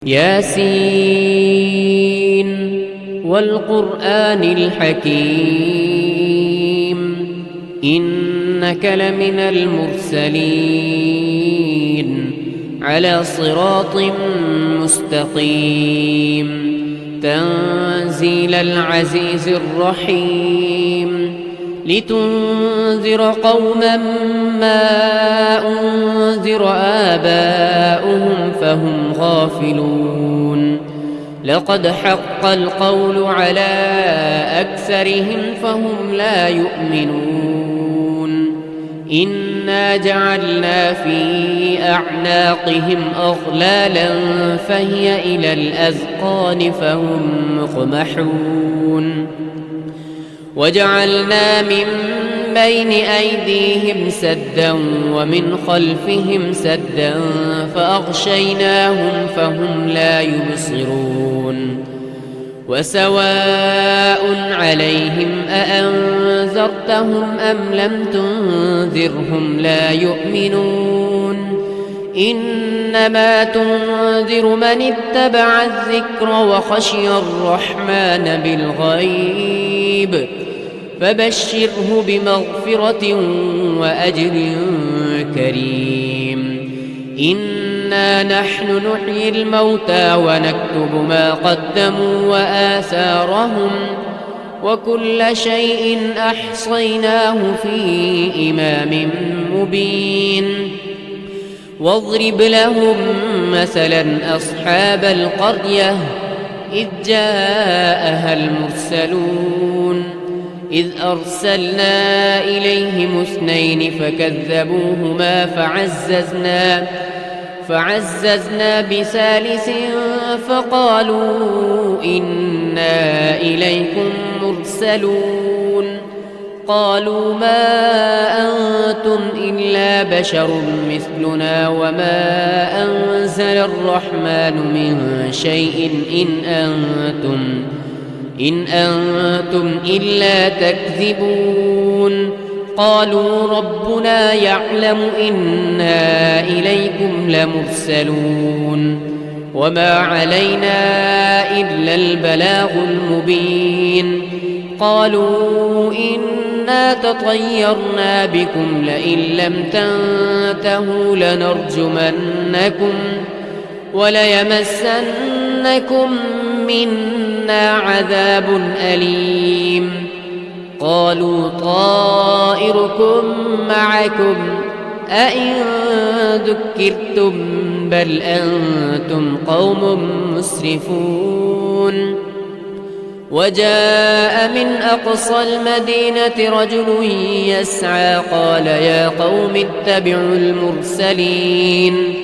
ياسين والقرآن الحكيم إنك لمن المرسلين على صراط مستقيم تنزيل العزيز الرحيم لتنذر قوما ما أنذر آباؤهم فهم غافلون لقد حق القول على أكثرهم فهم لا يؤمنون إنا جعلنا في أعناقهم أغلالا فهي إلى الأذقان فهم مقمحون وجعلنا من بين أيديهم سدا ومن خلفهم سدا فأغشيناهم فهم لا يبصرون وسواء عليهم أأنذرتهم أم لم تنذرهم لا يؤمنون إنما تنذر من اتبع الذكر وخشي الرحمن بالغيب فبشره بمغفرة وأجر كريم إنا نحن نحيي الموتى ونكتب ما قدموا وآثارهم وكل شيء أحصيناه في إمام مبين واضرب لهم مثلا أصحاب القرية إذ جاءها المرسلون إذ أرسلنا إليهم 2 فكذبوهما فعززنا بثالث فقالوا إنا إليكم مرسلون قالوا ما أنتم إلا بشر مثلنا وما أنزل الرحمن من شيء إن أنتم إلا تكذبون قالوا ربنا يعلم إنا إليكم لمرسلون وما علينا إلا البلاغ المبين قالوا إنا تطيرنا بكم لئن لم تنتهوا لنرجمنكم وليمسنكم منا عذاب أليم قالوا طائركم معكم أئن ذكرتم بل أنتم قوم مسرفون وجاء من أقصى المدينة رجل يسعى قال يا قوم اتبعوا المرسلين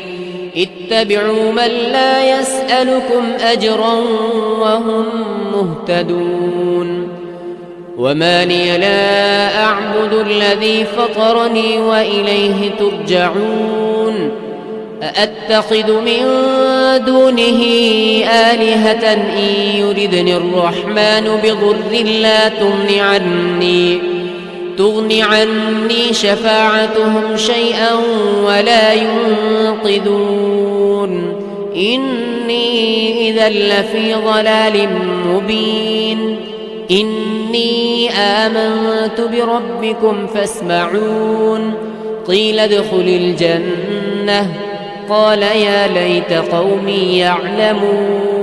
اتبعوا من لا يسألكم أجرا وهم مهتدون وما لي لا أعبد الذي فطرني وإليه ترجعون أأتخذ من دونه آلهة إن يردني الرحمن بضر لا تغن عني شفاعتهم شيئا ولا ينقذون إني إذا لفي ضلال مبين إني آمنت بربكم فاسمعون قيل ادخل الجنة قال يا ليت قومي يعلمون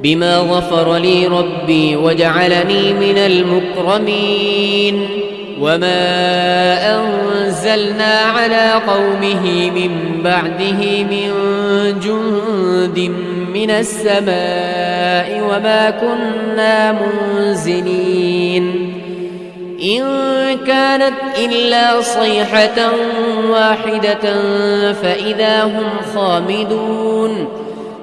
بما غفر لي ربي وجعلني من المكرمين وما أنزلنا على قومه من بعده من جند من السماء وما كنا منزلين إن كانت إلا صيحة واحدة فإذا هم خامدون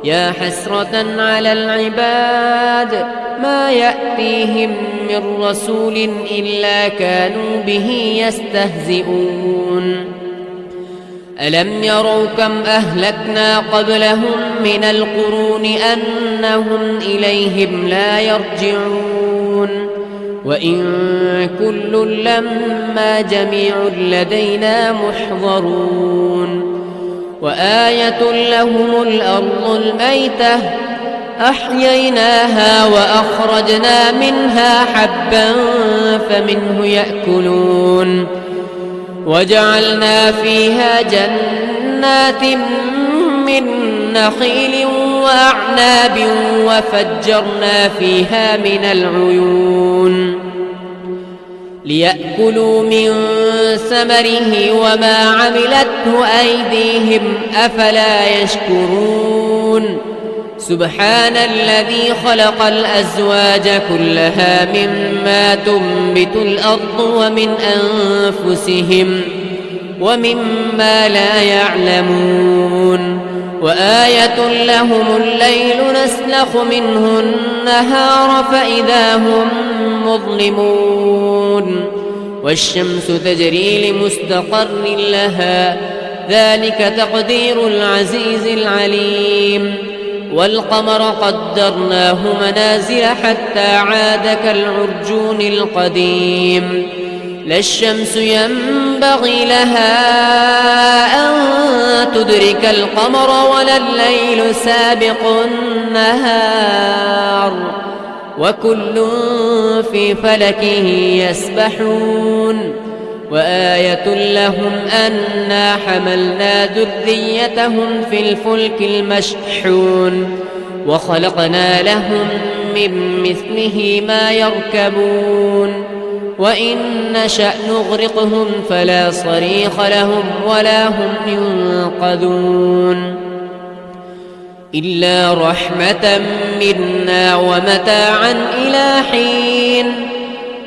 يا حسرة على العباد ما يأتيهم من رسول إلا كانوا به يستهزئون ألم يروا كم أهلكنا قبلهم من القرون أنهم إليهم لا يرجعون وإن كل لما جميع لدينا محضرون وآية لهم الأرض الميتة أحييناها وأخرجنا منها حبا فمنه يأكلون وجعلنا فيها جنات من نخيل وأعناب وفجرنا فيها من العيون ليأكلوا من ثمره وما عملته أيديهم أفلا يشكرون سبحان الذي خلق الأزواج كلها مما تنبت الأرض ومن أنفسهم ومما لا يعلمون وآية لهم الليل نسلخ منه النهار فإذا هم مظلمون والشمس تجري لمستقر لها ذلك تقدير العزيز العليم والقمر قدرناه منازل حتى عاد كالعرجون القديم لا الشمس ينبغي لها أن تدرك القمر ولا الليل سابق النهار وكل في فلك يسبحون وآية لهم أنا حملنا ذريتهم في الفلك المشحون وخلقنا لهم من مثله ما يركبون وإن نشأ نغرقهم فلا صريخ لهم ولا هم ينقذون إلا رحمة منا ومتاعا إلى حين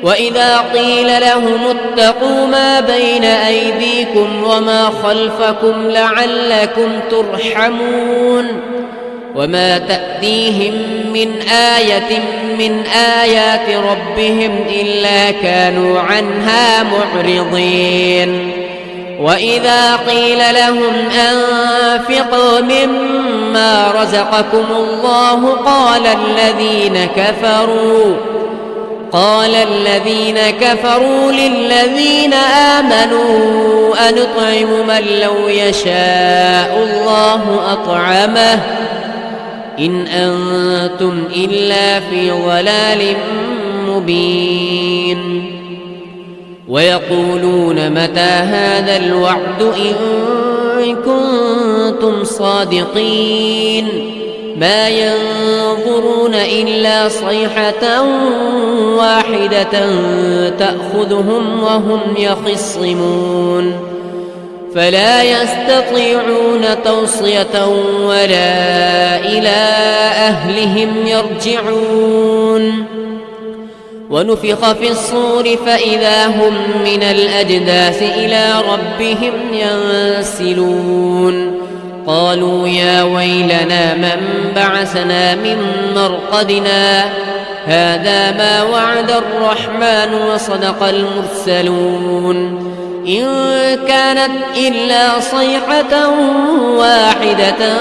وإذا قيل لهم اتقوا ما بين أيديكم وما خلفكم لعلكم ترحمون وما تأتيهم من آية من آيات ربهم إلا كانوا عنها معرضين وإذا قيل لهم أنفقوا مما رزقكم الله قال الذين كفروا للذين آمنوا أنطعم من لو يشاء الله أطعمه إن أنتم إلا في ضلال مبين ويقولون متى هذا الوعد إن كنتم صادقين ما ينظرون إلا صيحة واحدة تأخذهم وهم يخصمون فلا يستطيعون توصية ولا إلى أهلهم يرجعون ونفخ في الصور فإذا هم من الأجداث إلى ربهم ينسلون قالوا يا ويلنا من بعثنا من مرقدنا هذا ما وعد الرحمن وصدق المرسلون إن كانت إلا صيحة واحدة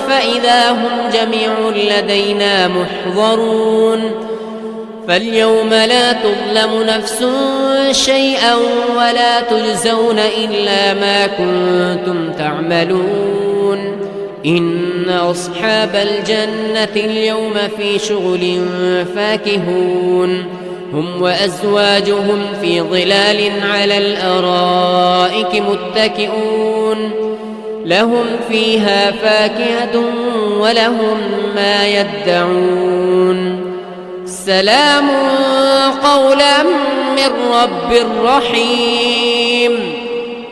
فإذا هم جميع لدينا محضرون فاليوم لا تظلم نفس شيئا ولا تجزون إلا ما كنتم تعملون إن أصحاب الجنة اليوم في شغل فاكهون هم وأزواجهم في ظلال على الأرائك متكئون لهم فيها فاكهة ولهم ما يدعون سلام قولا من رب رحيم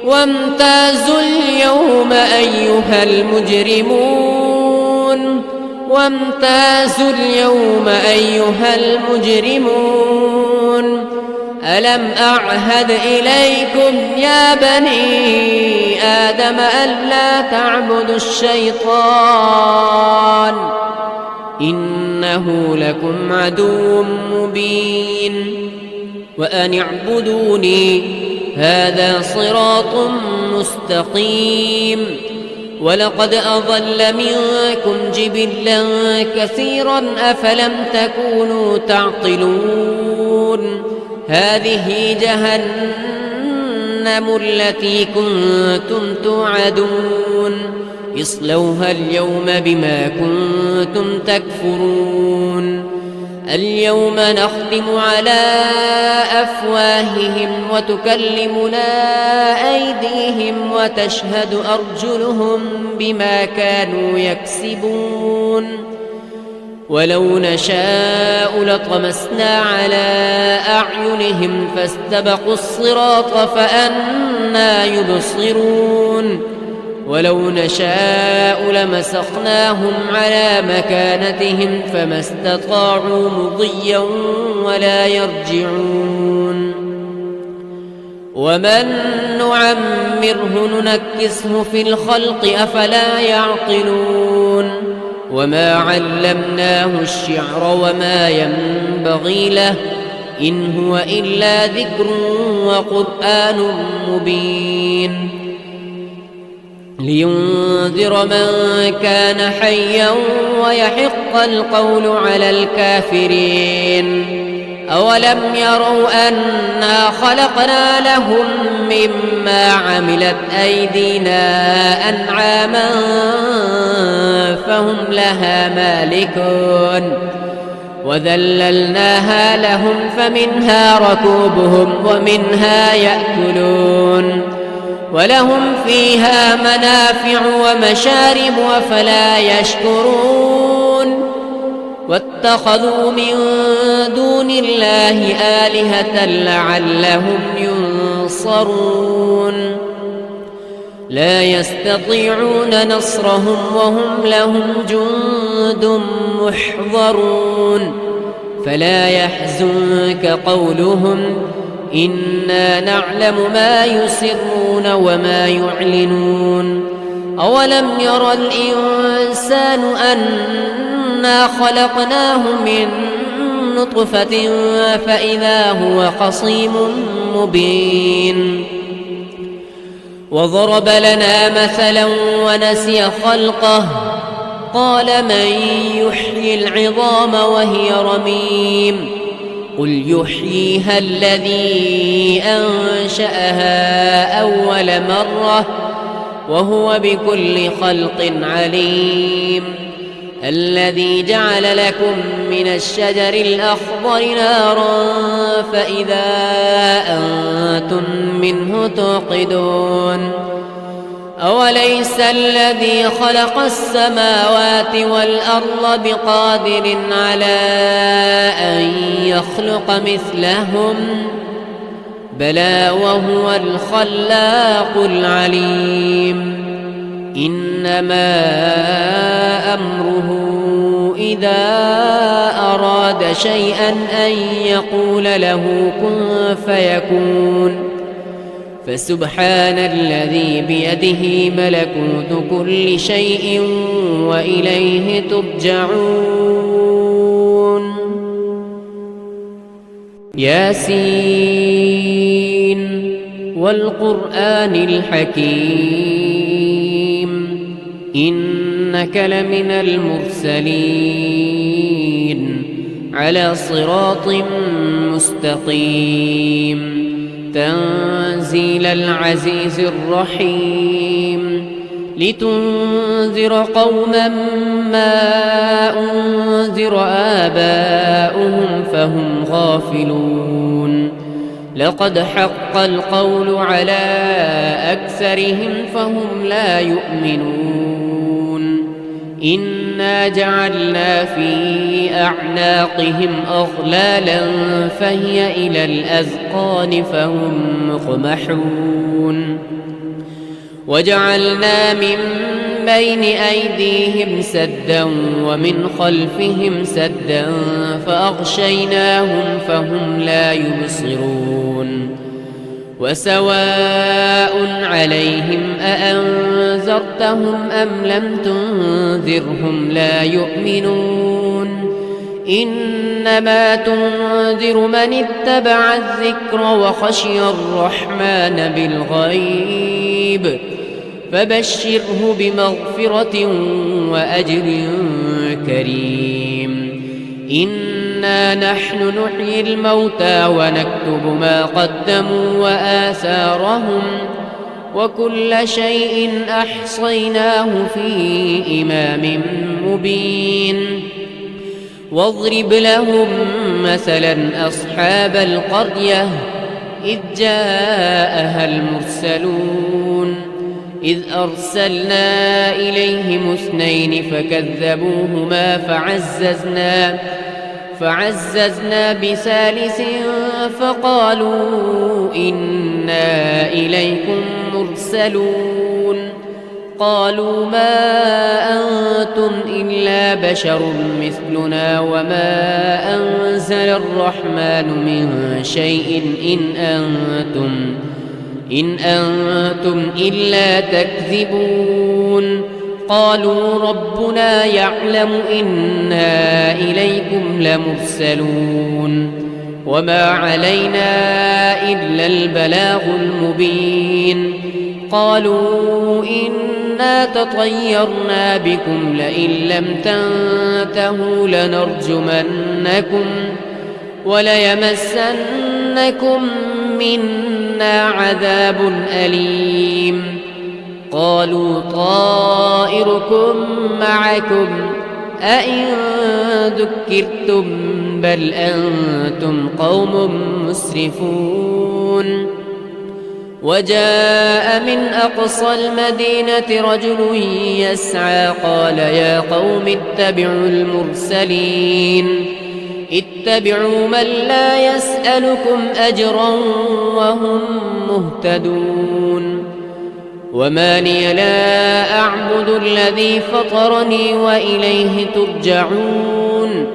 وامتازوا اليوم أيها المجرمون ألم أعهد إليكم يا بني آدم ألا تعبدوا الشيطان إنه لكم عدو مبين وأن اعبدوني هذا صراط مستقيم ولقد أضل منكم جبلا كثيرا أفلم تكونوا تعقلون هذه جهنم التي كنتم توعدون اصلوها اليوم بما كنتم تكفرون اليوم نختم على أفواههم وتكلمنا أيديهم وتشهد أرجلهم بما كانوا يكسبون ولو نشاء لطمسنا على أعينهم فاستبقوا الصراط فأنى يبصرون ولو نشاء لمسخناهم على مكانتهم فما استطاعوا مضيا ولا يرجعون ومن نعمره ننكسه في الخلق أفلا يعقلون وما علمناه الشعر وما ينبغي له إن هو إلا ذكر وقرآن مبين لينذر من كان حيا ويحق القول على الكافرين أولم يروا أنا خلقنا لهم مما عملت أيدينا أنعاما فهم لها مالكون وذللناها لهم فمنها ركوبهم ومنها يأكلون ولهم فيها منافع ومشارب أفلا يشكرون واتخذوا من دون الله آلهة لعلهم ينصرون لا يستطيعون نصرهم وهم لهم جند محضرون فلا يحزنك قولهم إنا نعلم ما يسرون وما يعلنون أولم ير الإنسان أنا خلقناه من نطفة فإذا هو خصيم مبين وضرب لنا مثلا ونسي خلقه قال من يحيي العظام وهي رميم قل يحييها الذي أنشأها أول مرة وهو بكل خلق عليم الذي جعل لكم من الشجر الأخضر نارا فإذا أنتم منه توقدون أوليس الذي خلق السماوات والأرض بقادر على أن يخلق مثلهم بلى وهو الخلاق العليم إنما أمره إذا أراد شيئا أن يقول له كن فيكون فسبحان الذي بيده ملكوت كل شيء وإليه ترجعون ياسين والقرآن الحكيم إنك لمن المرسلين على صراط مستقيم تنزيل العزيز الرحيم لتنذر قوما ما أنذر آباؤهم فهم غافلون لقد حق القول على أكثرهم فهم لا يؤمنون إنا جعلنا في أعناقهم أغلالا فهي إلى الأذقان فهم مقمحون وجعلنا من بين أيديهم سدا ومن خلفهم سدا فأغشيناهم فهم لا يبصرون وسواء عليهم أأنذرتهم أم لم تنذرهم لا يؤمنون إنما تنذر من اتبع الذكر وخشي الرحمن بالغيب فبشره بمغفرة وأجر كريم إن إنا نحن نحيي الموتى ونكتب ما قدموا وآثارهم وكل شيء أحصيناه في إمام مبين واضرب لهم مثلا أصحاب القرية إذ جاءها المرسلون إذ أرسلنا إليهم اثنين فكذبوهما فعززنا بثالث فقالوا إنا إليكم مرسلون قالوا ما أنتم إلا بشر مثلنا وما أنزل الرحمن من شيء إن أنتم إلا تكذبون قالوا ربنا يعلم إنا إليكم لمرسلون وما علينا إلا البلاغ المبين قالوا إنا تطيرنا بكم لئن لم تنتهوا لنرجمنكم وليمسنكم منا عذاب أليم قالوا طائركم معكم أئن ذكرتم بل أنتم قوم مسرفون وجاء من أقصى المدينة رجل يسعى قال يا قوم اتبعوا المرسلين اتبعوا من لا يسألكم أجرا وهم مهتدون وما لي لا أعبد الذي فطرني وإليه ترجعون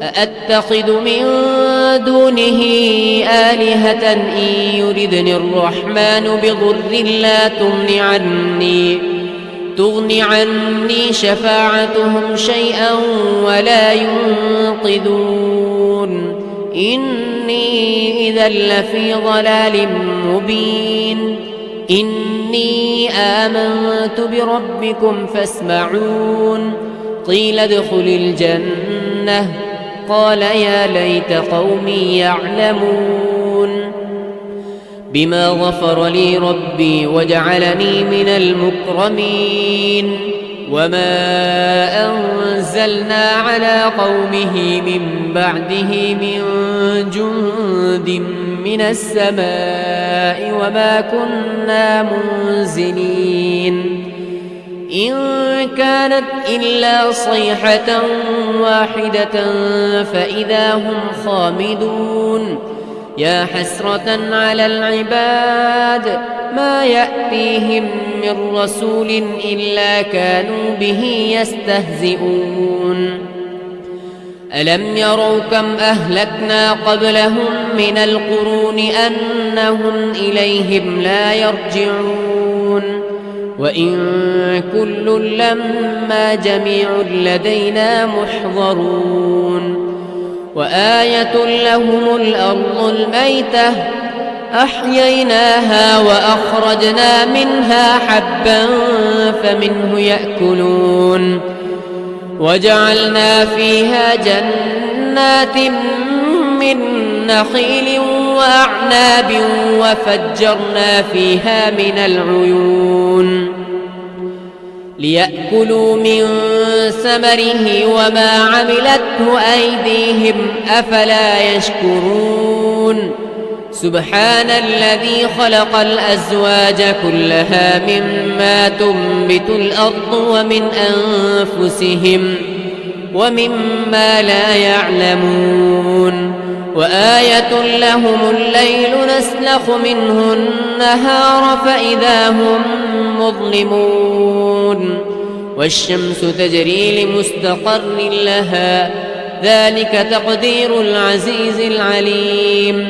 أأتخذ من دونه آلهة إن يردني الرحمن بضر لا تغن عني شفاعتهم شيئا ولا ينقذون إني إذا لفي ضلال مبين إني آمنت بربكم فاسمعون قيل ادخل الجنة قال يا ليت قومي يعلمون بما غفر لي ربي وجعلني من المكرمين وما أنزلنا على قومه من بعده من جند من السماء وما كنا منزلين إن كانت إلا صيحة واحدة فإذا هم خامدون يا حسرة على العباد ما يأتيهم من رسول إلا كانوا به يستهزئون ألم يروا كم أهلكنا قبلهم من القرون أنهم إليهم لا يرجعون وإن كل لما جميع لدينا محضرون وآية لهم الأرض الميتة أحييناها وأخرجنا منها حبا فمنه يأكلون وجعلنا فيها جنات من نخيل وأعناب وفجرنا فيها من العيون ليأكلوا من ثمره وما عملته أيديهم أفلا يشكرون سبحان الذي خلق الأزواج كلها مما تنبت الأرض ومن أنفسهم ومما لا يعلمون وآية لهم الليل نسلخ منه النهار فإذا هم مظلمون والشمس تجري لمستقر لها ذلك تقدير العزيز العليم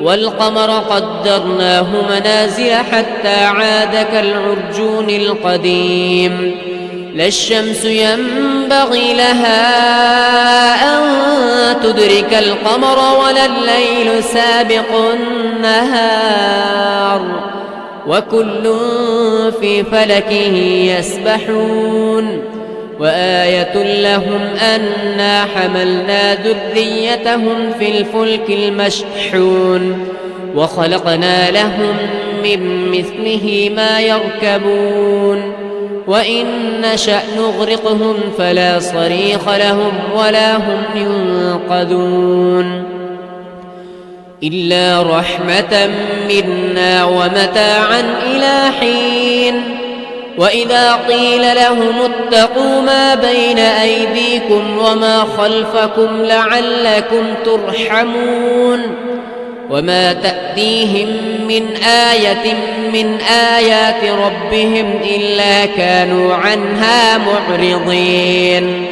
والقمر قدرناه منازل حتى عاد كالعرجون القديم لا الشمس ينبغي لها أن تدرك القمر ولا الليل سابق النهار وكل في فلك يسبحون وآية لهم أنا حملنا ذريتهم في الفلك المشحون وخلقنا لهم من مثله ما يركبون وإن نشأ نغرقهم فلا صريخ لهم ولا هم ينقذون إلا رحمة منا ومتاعا إلى حين وإذا قيل لهم اتقوا ما بين أيديكم وما خلفكم لعلكم ترحمون وما تأتيهم من آية من آيات ربهم إلا كانوا عنها معرضين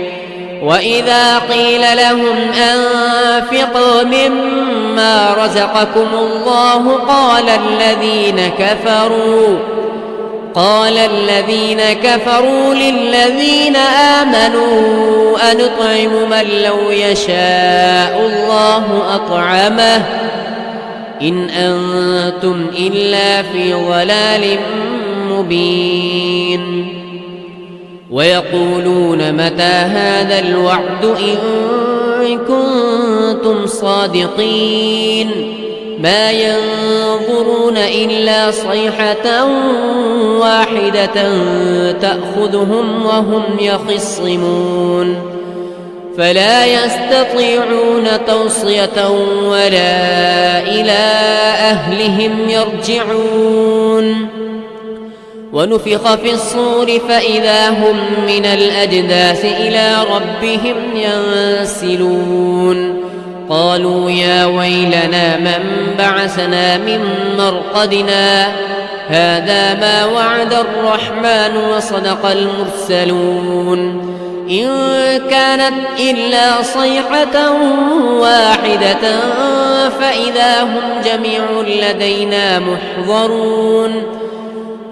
وإذا قيل لهم أنفقوا مما رزقكم الله قال الذين كفروا للذين آمنوا أنطعم من لو يشاء الله أطعمه إن أنتم إلا في ضلال مبين ويقولون متى هذا الوعد إن كنتم صادقين ما ينظرون إلا صيحة واحدة تأخذهم وهم يخصمون فلا يستطيعون توصية ولا إلى أهلهم يرجعون ونفخ في الصور فإذا هم من الأجداث إلى ربهم ينسلون قالوا يا ويلنا من بعثنا من مرقدنا هذا ما وعد الرحمن وصدق المرسلون إن كانت إلا صيحة واحدة فإذا هم جميع لدينا محضرون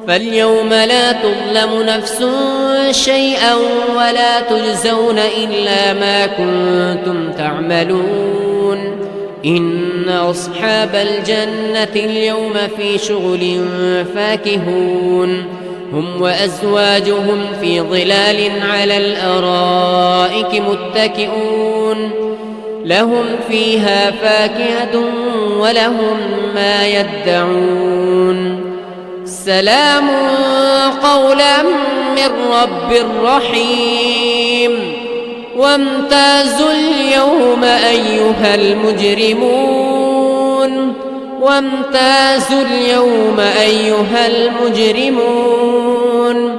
فاليوم لا تظلم نفس شيئا ولا تجزون إلا ما كنتم تعملون إن أصحاب الجنة اليوم في شغل فاكهون هم وأزواجهم في ظلال على الأرائك متكئون لهم فيها فاكهة ولهم ما يدعون سلام قولا من رب رحيم وامتازوا اليوم أيها المجرمون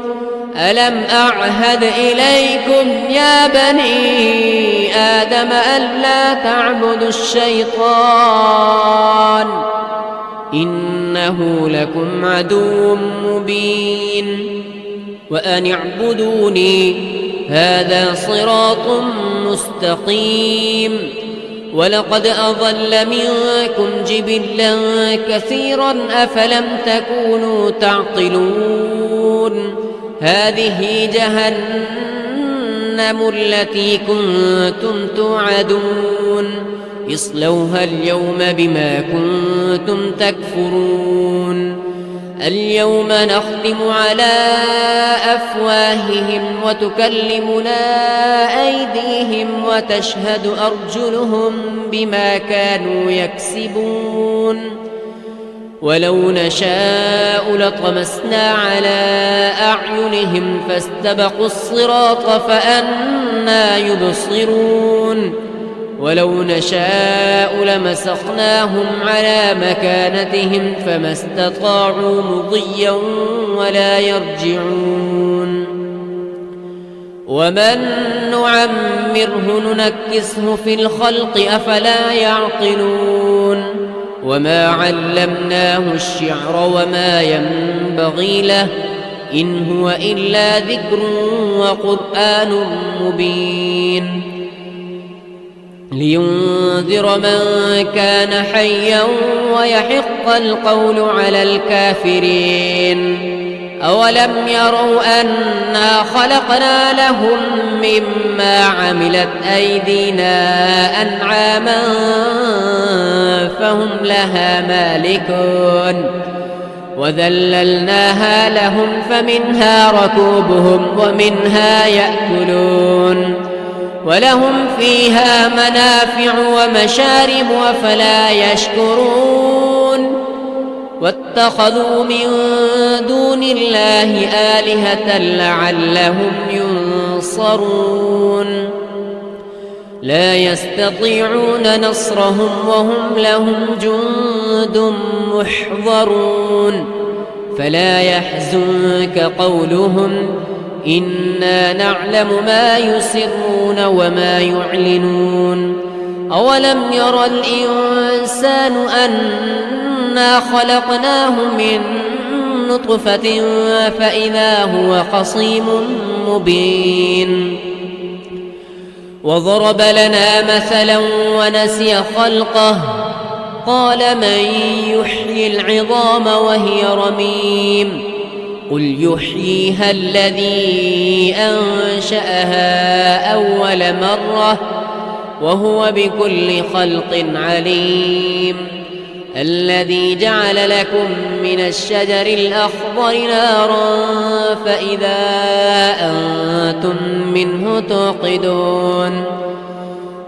ألم أعهد إليكم يا بني آدم ألا تعبدوا الشيطان إنه لكم عدو مبين وأن اعبدوني هذا صراط مستقيم ولقد أضل منكم جبلا كثيرا أفلم تكونوا تعقلون هذه جهنم التي كنتم توعدون اصلوها اليوم بما كنتم تكفرون اليوم نختم على أفواههم وتكلمنا أيديهم وتشهد أرجلهم بما كانوا يكسبون ولو نشاء لطمسنا على أعينهم فاستبقوا الصراط فأنى يبصرون ولو نشاء لمسخناهم على مكانتهم فما استطاعوا مضيا ولا يرجعون ومن نعمره ننكسه في الخلق أفلا يعقلون وما علمناه الشعر وما ينبغي له إن هو إلا ذكر وقرآن مبين لينذر من كان حيا ويحق القول على الكافرين أولم يروا أنا خلقنا لهم مما عملت أيدينا أنعاما فهم لها مالكون وذللناها لهم فمنها ركوبهم ومنها يأكلون ولهم فيها منافع ومشارب أفلا يشكرون واتخذوا من دون الله آلهة لعلهم ينصرون لا يستطيعون نصرهم وهم لهم جند محضرون فلا يحزنك قولهم إنا نعلم ما يسرون وما يعلنون أولم ير الإنسان أنا خلقناه من نطفة فإذا هو خصيم مبين وضرب لنا مثلا ونسي خلقه قال من يحيي العظام وهي رميم قل يحييها الذي أنشأها أول مرة وهو بكل خلق عليم الذي جعل لكم من الشجر الأخضر نارا فإذا أنتم منه توقدون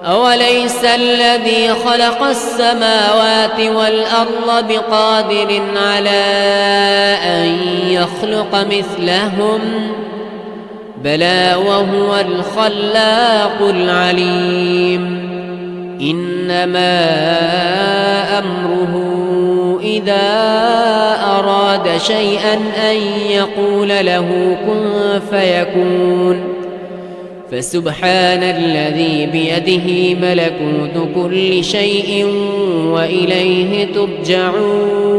أوليس الذي خلق السماوات والأرض بقادر على أن يخلق مثلهم بلى وهو الخلاق العليم إنما أمره إذا أراد شيئا أن يقول له كن فيكون فسبحان الذي بيده ملكوت كل شيء وإليه ترجعون